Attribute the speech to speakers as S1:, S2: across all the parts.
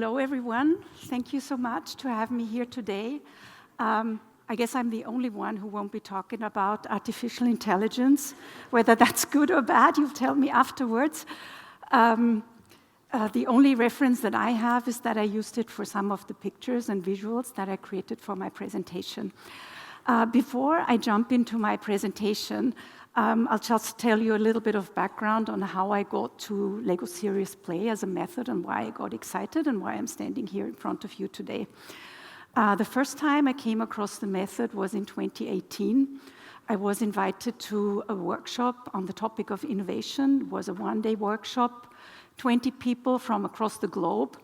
S1: Hello, everyone. Thank you so much to have me here today. I guess I'm the only one who won't be talking about artificial intelligence. Whether that's good or bad, you'll tell me afterwards. The only reference that I have is that I used it for some of the pictures and visuals that I created for my presentation. Before I jump into my presentation, I'll just tell you a little bit of background on how I got to Lego Serious Play as a method and why I got excited and why I'm standing here in front of you today. The first time I came across the method was in 2018. I was invited to a workshop on the topic of innovation. It was a one-day workshop, 20 people from across the globe.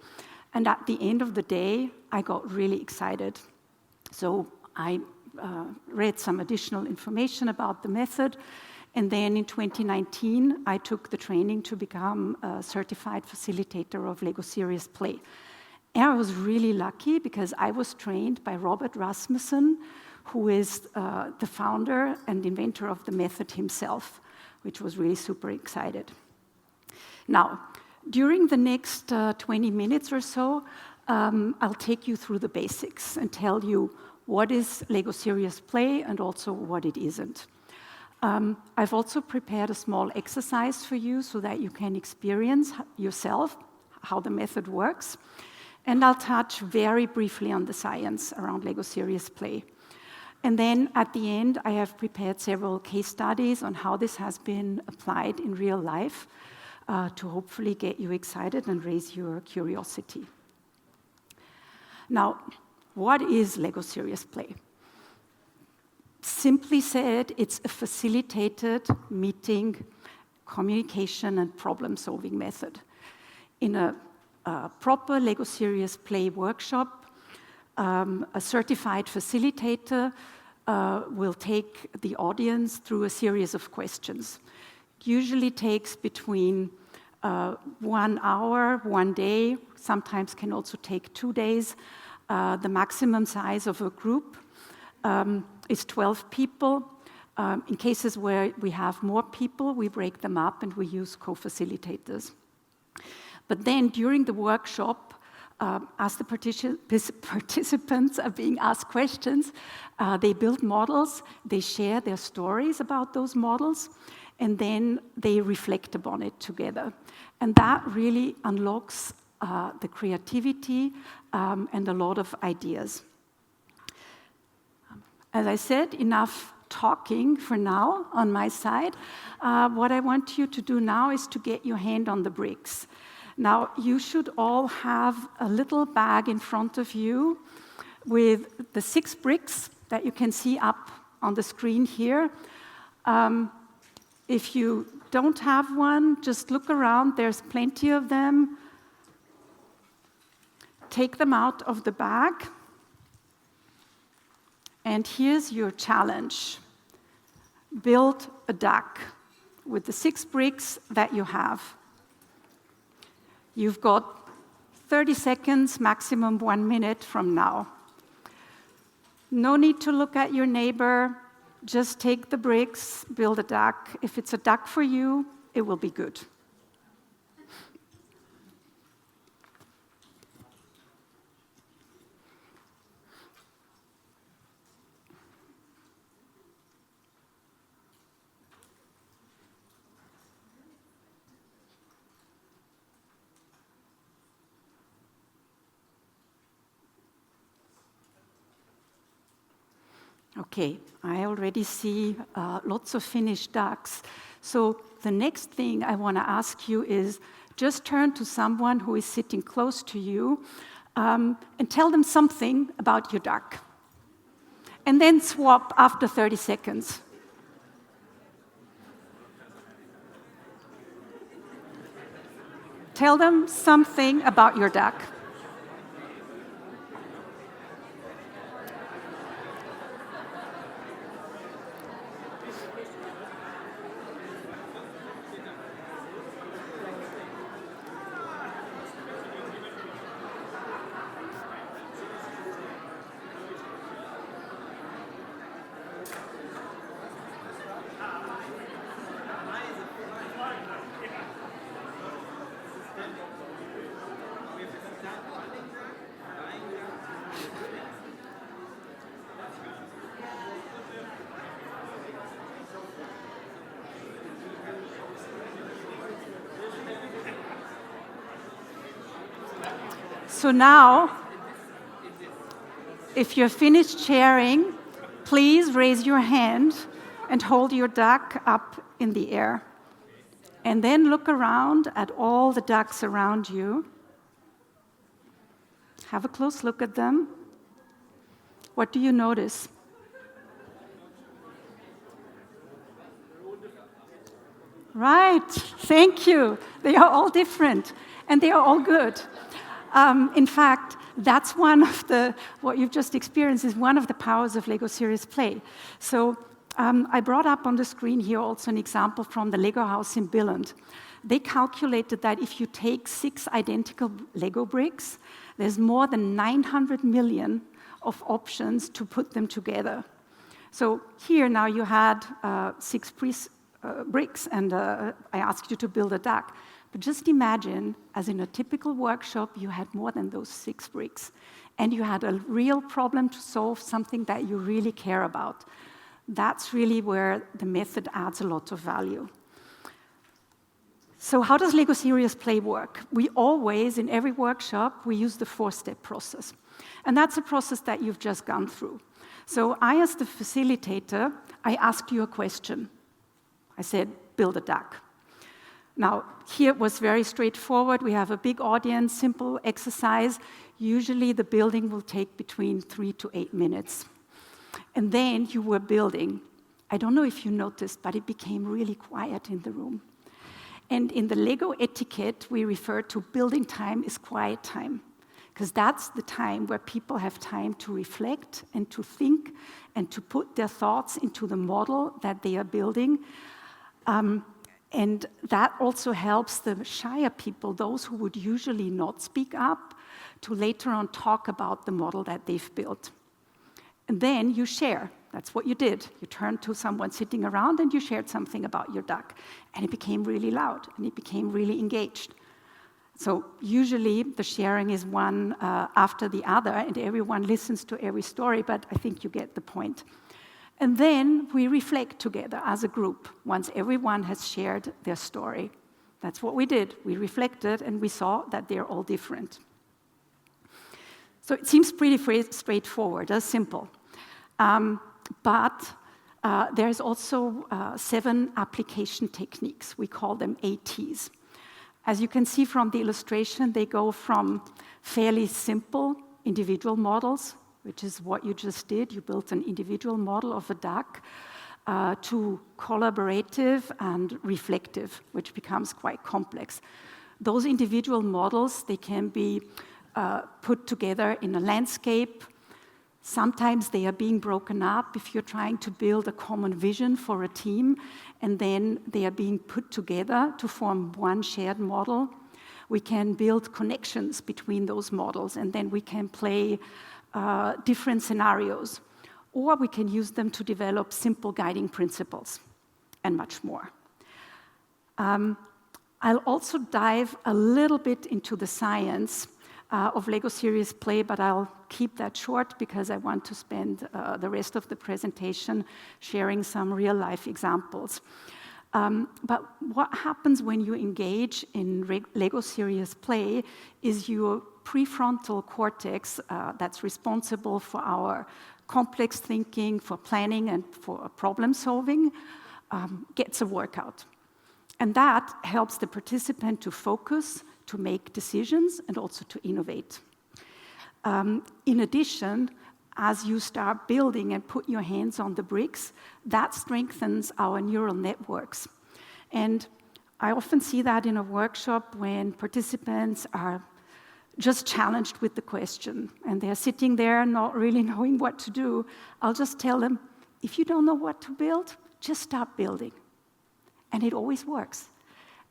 S1: And at the end of the day, I got really excited. So I read some additional information about the method. And then in 2019, I took the training to become a certified facilitator of Lego Serious Play. And I was really lucky because I was trained by Robert Rasmussen, who is the founder and inventor of the method himself, which was really super excited. Now, during the next 20 minutes or so, I'll take you through the basics and tell you what is Lego Serious Play and also what it isn't. I've also prepared a small exercise for you so that you can experience yourself how the method works. And I'll touch very briefly on the science around Lego Serious Play. And then at the end, I have prepared several case studies on how this has been applied in real life to hopefully get you excited and raise your curiosity. Now, what is Lego Serious Play? Simply said, it's a facilitated meeting, communication, and problem-solving method. In a proper Lego Serious Play workshop, a certified facilitator will take the audience through a series of questions. It usually takes between 1 hour, 1 day, sometimes can also take 2 days. The maximum size of a group is 12 people. In cases where we have more people, we break them up and we use co-facilitators. But then during the workshop, as the participants are being asked questions, they build models, they share their stories about those models, and then they reflect upon it together. And that really unlocks the creativity and a lot of ideas. As I said, enough talking for now on my side. What I want you to do now is to get your hand on the bricks. Now, you should all have a little bag in front of you with the 6 bricks that you can see up on the screen here. If you don't have one, just look around. There's plenty of them. Take them out of the bag. And here's your challenge. Build a duck with the 6 bricks that you have. You've got 30 seconds, maximum 1 minute from now. No need to look at your neighbor. Just take the bricks, build a duck. If it's a duck for you, it will be good. Okay, I already see lots of finished ducks. So the next thing I want to ask you is just turn to someone who is sitting close to you and tell them something about your duck. And then swap after 30 seconds. Tell them something about your duck. So now, if you're finished sharing, please raise your hand and hold your duck up in the air. And then look around at all the ducks around you. Have a close look at them. What do you notice? Right, thank you. They are all different, and they are all good. In fact, that's one of what you've just experienced is one of the powers of Lego Serious Play. So I brought up on the screen here also an example from the Lego house in Billund. They calculated that if you take 6 identical Lego bricks, there's more than 900 million of options to put them together. So here now you had 6 bricks, and I asked you to build a duck. But just imagine, as in a typical workshop, you had more than those 6 bricks, and you had a real problem to solve, something that you really care about. That's really where the method adds a lot of value. So how does Lego Serious Play work? We always, in every workshop, we use the 4-step process. And that's a process that you've just gone through. So I, as the facilitator, I asked you a question. I said, build a duck. Now, here it was very straightforward. We have a big audience, simple exercise. Usually the building will take between 3 to 8 minutes. And then you were building. I don't know if you noticed, but it became really quiet in the room. And in the Lego etiquette, we refer to building time as quiet time, because that's the time where people have time to reflect and to think and to put their thoughts into the model that they are building. And that also helps the shyer people, those who would usually not speak up, to later on talk about the model that they've built. And then you share. That's what you did. You turned to someone sitting around and you shared something about your duck. And it became really loud, and it became really engaged. So usually the sharing is one after the other, and everyone listens to every story, but I think you get the point. And then we reflect together as a group once everyone has shared their story. That's what we did. We reflected, and we saw that they're all different. So it seems pretty straightforward, simple. But there's also 7 application techniques. We call them ATs. As you can see from the illustration, they go from fairly simple individual models, which is what you just did. You built an individual model of a duck, to collaborative and reflective, which becomes quite complex. Those individual models, they can be put together in a landscape. Sometimes they are being broken up if you're trying to build a common vision for a team, and then they are being put together to form one shared model. We can build connections between those models, and then we can play different scenarios. Or we can use them to develop simple guiding principles, and much more. I'll also dive a little bit into the science of Lego Serious Play, but I'll keep that short because I want to spend the rest of the presentation sharing some real-life examples. But what happens when you engage in Lego Serious Play is your prefrontal cortex, that's responsible for our complex thinking, for planning, and for problem solving, gets a workout. And that helps the participant to focus, to make decisions, and also to innovate. In addition, as you start building and put your hands on the bricks, that strengthens our neural networks. And I often see that in a workshop when participants are just challenged with the question, and they're sitting there not really knowing what to do. I'll just tell them, if you don't know what to build, just start building. And it always works.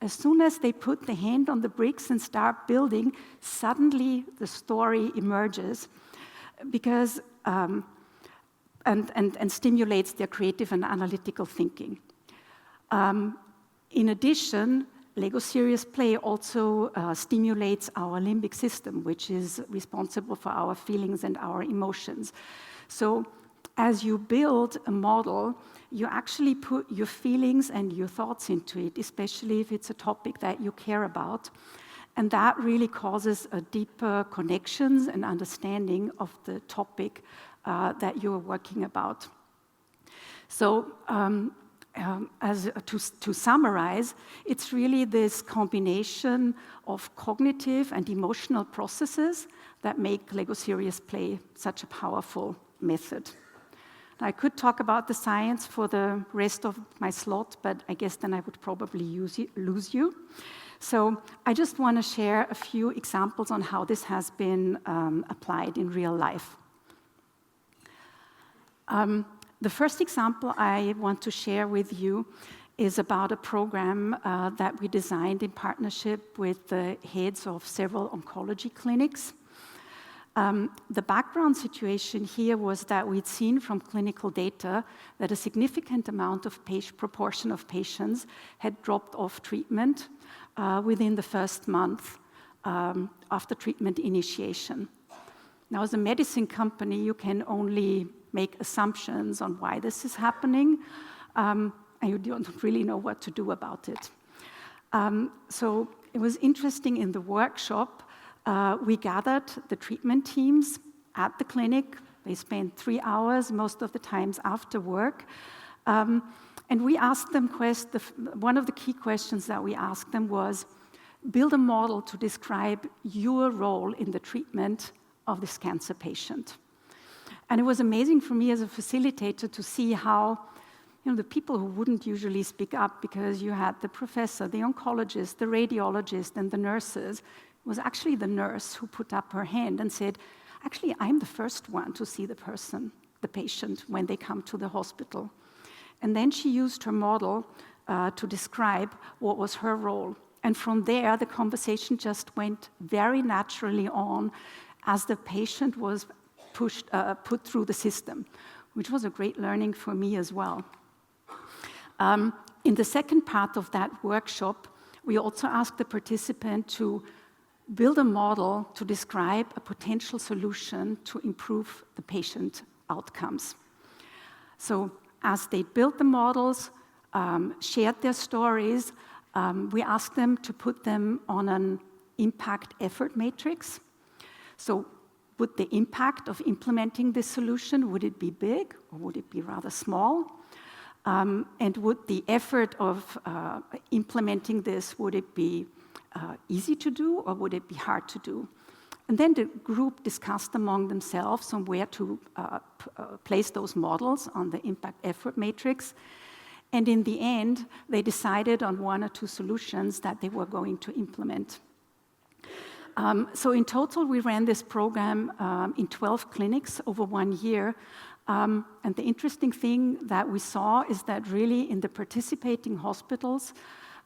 S1: As soon as they put the hand on the bricks and start building, suddenly the story emerges because and stimulates their creative and analytical thinking. In addition, Lego Serious Play also stimulates our limbic system, which is responsible for our feelings and our emotions. So as you build a model, you actually put your feelings and your thoughts into it, especially if it's a topic that you care about. And that really causes a deeper connections and understanding of the topic that you're working about. So to summarize, it's really this combination of cognitive and emotional processes that make Lego Serious Play such a powerful method. I could talk about the science for the rest of my slot, but I guess then I would probably lose you. So I just want to share a few examples on how this has been applied in real life. The first example I want to share with you is about a program that we designed in partnership with the heads of several oncology clinics. The background situation here was that we'd seen from clinical data that a significant amount of proportion of patients had dropped off treatment within the first month after treatment initiation. Now, as a medicine company, you can only make assumptions on why this is happening, and you don't really know what to do about it. So it was interesting in the workshop. We gathered the treatment teams at the clinic. They spent 3 hours, most of the times after work. And we asked them, one of the key questions that we asked them was, build a model to describe your role in the treatment of this cancer patient. And it was amazing for me as a facilitator to see how the people who wouldn't usually speak up, because you had the professor, the oncologist, the radiologist, and the nurses, was actually the nurse who put up her hand and said, actually, I'm the first one to see the patient, when they come to the hospital. And then she used her model to describe what was her role. And from there, the conversation just went very naturally on as the patient was put through the system, which was a great learning for me as well. In the second part of that workshop, we also asked the participant to build a model to describe a potential solution to improve the patient outcomes. So as they built the models, shared their stories, we asked them to put them on an impact effort matrix. So would the impact of implementing this solution, would it be big or would it be rather small? And would the effort of implementing this, would it be easy to do or would it be hard to do? And then the group discussed among themselves on where to place those models on the impact effort matrix. And in the end, they decided on 1 or 2 solutions that they were going to implement. So in total, we ran this program in 12 clinics over 1 year. And the interesting thing that we saw is that really in the participating hospitals,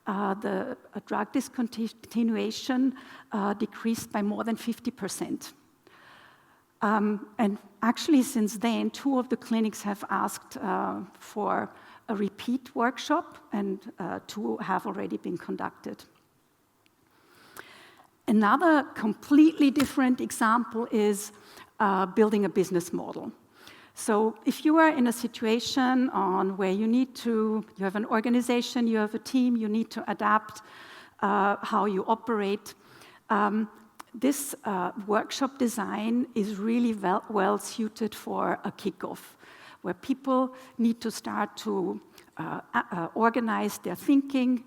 S1: the drug discontinuation decreased by more than 50%. And actually, since then, 2 of the clinics have asked for a repeat workshop, and 2 have already been conducted. Another completely different example is building a business model. So if you are in a situation where you have an organization, you have a team, you need to adapt how you operate, this workshop design is really well suited for a kickoff, where people need to start to organize their thinking.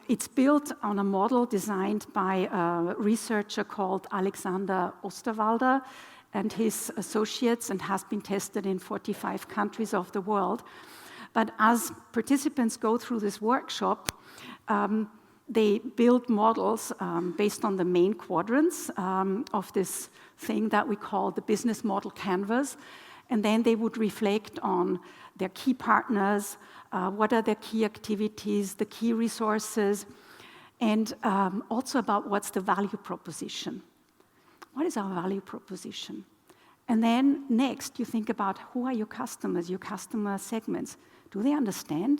S1: It's built on a model designed by a researcher called Alexander Osterwalder and his associates, and has been tested in 45 countries of the world. But as participants go through this workshop, they build models based on the main quadrants of this thing that we call the business model canvas. And then they would reflect on their key partners, what are their key activities, the key resources, and also about what's the value proposition. What is our value proposition? And then next, you think about who are your customers, your customer segments. Do they understand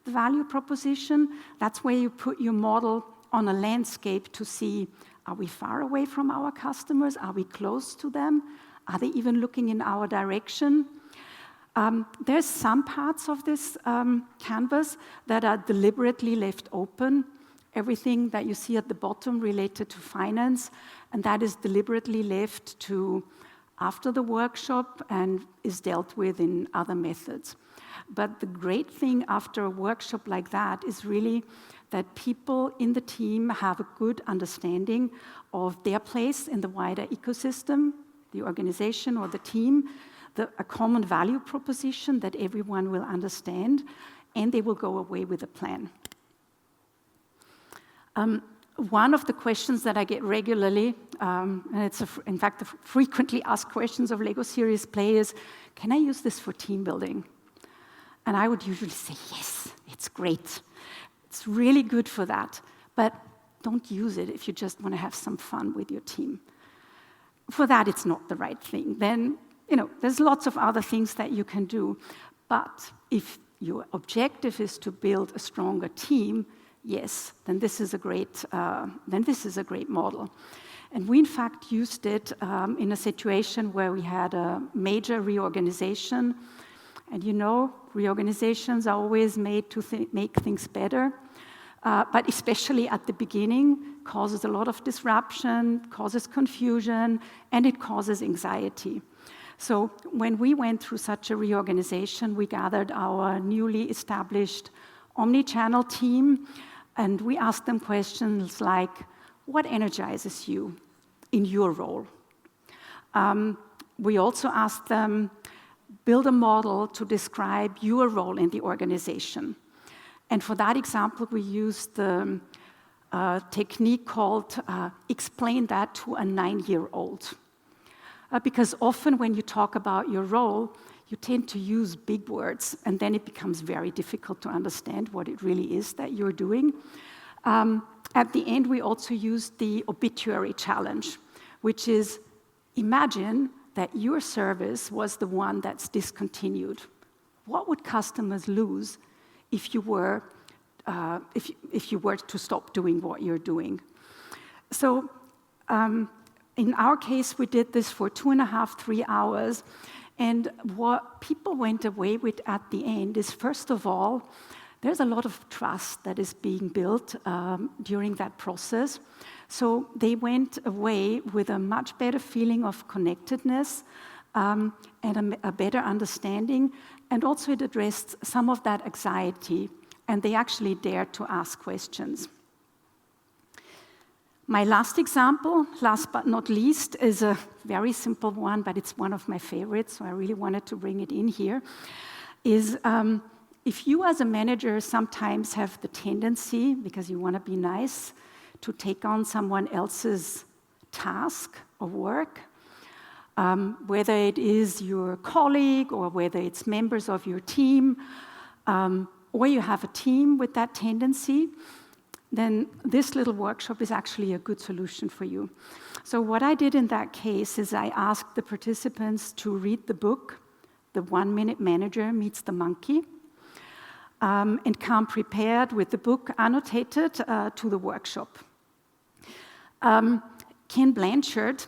S1: the value proposition? That's where you put your model on a landscape to see, are we far away from our customers? Are we close to them? Are they even looking in our direction? There's some parts of this canvas that are deliberately left open everything that you see at the bottom related to finance, and that is deliberately left to after the workshop and is dealt with in other methods. But the great thing after a workshop like that is really that people in the team have a good understanding of their place in the wider ecosystem, the organization or the team, a common value proposition that everyone will understand, and they will go away with a plan. One of the questions that I get regularly, and it's in fact the frequently asked questions of LEGO Serious Play is, can I use this for team building? And I would usually say, yes, it's great. It's really good for that, but don't use it if you just want to have some fun with your team. For that, it's not the right thing. Then, there's lots of other things that you can do, but if your objective is to build a stronger team, yes, then this is a great model. And we, in fact, used it in a situation where we had a major reorganization. And reorganizations are always made to make things better, but especially at the beginning, causes a lot of disruption, causes confusion, and it causes anxiety. So when we went through such a reorganization, we gathered our newly established Omnichannel team, and we asked them questions like, what energizes you in your role? We also asked them, build a model to describe your role in the organization. And for that example, we used the technique called explain that to a 9-year-old. Because often when you talk about your role, you tend to use big words, and then it becomes very difficult to understand what it really is that you're doing. At the end, we also used the obituary challenge, which is imagine that your service was the one that's discontinued. What would customers lose if you were to stop doing what you're doing? So in our case, we did this for 2.5, 3 hours. And what people went away with at the end is, first of all, there's a lot of trust that is being built during that process. So they went away with a much better feeling of connectedness and a better understanding. And also it addressed some of that anxiety, and they actually dared to ask questions. My last example, last but not least, is a very simple one, but it's one of my favorites, so I really wanted to bring it in here, is if you as a manager sometimes have the tendency, because you want to be nice, to take on someone else's task or work, whether it is your colleague or whether it's members of your team, or you have a team with that tendency, then this little workshop is actually a good solution for you. So what I did in that case is I asked the participants to read the book, The 1-Minute Manager Meets the Monkey, and come prepared with the book annotated to the workshop. Ken Blanchard,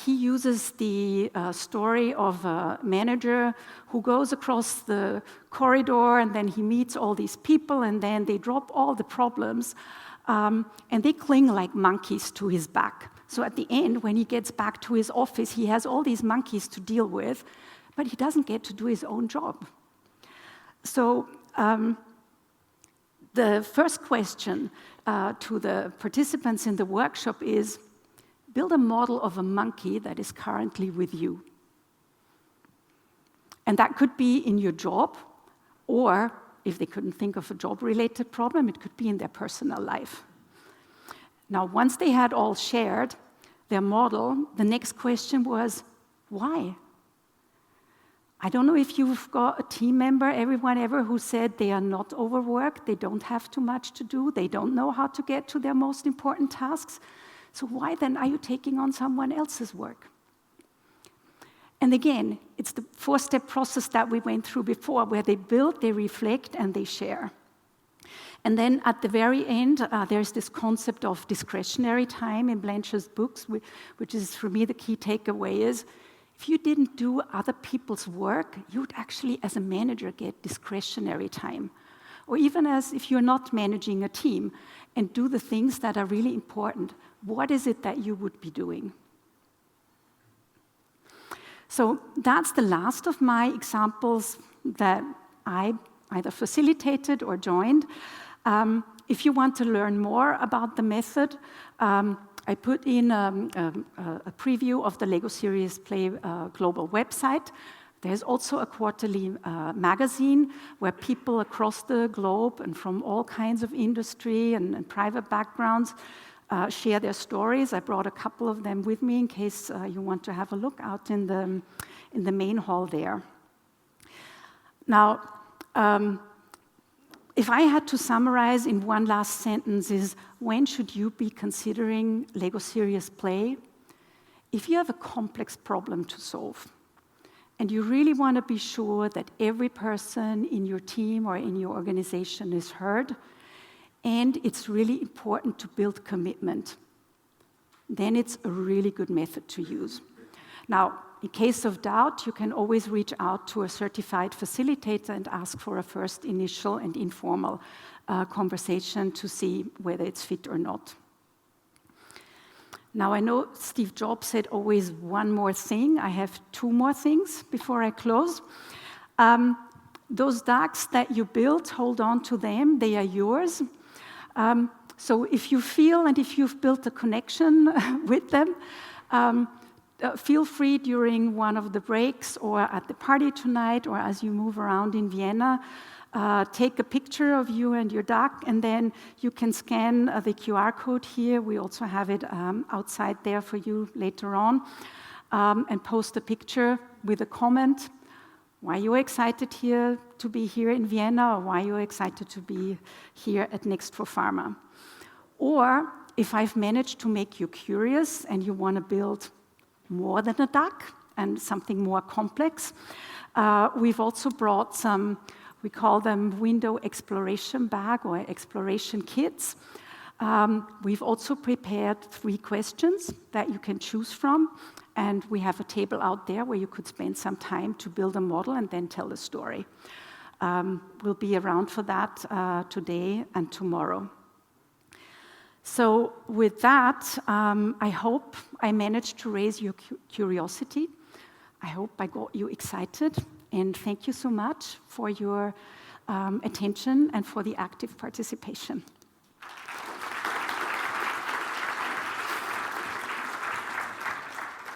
S1: he uses the story of a manager who goes across the corridor and then he meets all these people and then they drop all the problems and they cling like monkeys to his back. So at the end, when he gets back to his office, he has all these monkeys to deal with, but he doesn't get to do his own job. So the first question to the participants in the workshop is, build a model of a monkey that is currently with you. And that could be in your job, or if they couldn't think of a job-related problem, it could be in their personal life. Now, once they had all shared their model, the next question was, why? I don't know if you've got a team member, everyone ever, who said they are not overworked, they don't have too much to do, they don't know how to get to their most important tasks. So why then are you taking on someone else's work? And again, it's the 4-step process that we went through before, where they build, they reflect, and they share. And then at the very end, there's this concept of discretionary time in Blanchard's books, which is, for me, the key takeaway is, if you didn't do other people's work, you'd actually, as a manager, get discretionary time, Or even as if you're not managing a team and do the things that are really important, what is it that you would be doing? So that's the last of my examples that I either facilitated or joined. If you want to learn more about the method, I put in a preview of the LEGO Serious Play global website. There's also a quarterly magazine where people across the globe and from all kinds of industry and private backgrounds share their stories. I brought a couple of them with me in case you want to have a look out in the main hall there. Now, if I had to summarize in one last sentence is, when should you be considering LEGO Serious Play? If you have a complex problem to solve, and you really want to be sure that every person in your team or in your organization is heard, and it's really important to build commitment, then it's a really good method to use. Now, in case of doubt, you can always reach out to a certified facilitator and ask for a first initial and informal conversation to see whether it's fit or not. Now, I know Steve Jobs said always one more thing. I have two more things before I close. Those ducks that you built, hold on to them. They are yours. So if you feel and if you've built a connection with them, feel free during one of the breaks or at the party tonight or as you move around in Vienna, take a picture of you and your duck, and then you can scan the QR code here. We also have it outside there for you later on, and post a picture with a comment. Why you're excited here to be here in Vienna, or why you're excited to be here at Next for Pharma. Or if I've managed to make you curious and you want to build more than a duck and something more complex, we've also brought some, we call them window exploration bag or exploration kits. We've also prepared 3 questions that you can choose from, and we have a table out there where you could spend some time to build a model and then tell a story. We'll be around for that today and tomorrow. So with that, I hope I managed to raise your curiosity. I hope I got you excited, and thank you so much for your attention and for the active participation.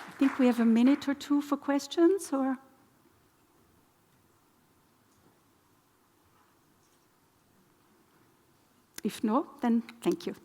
S1: I think we have a minute or two for questions, or? If no, then thank you.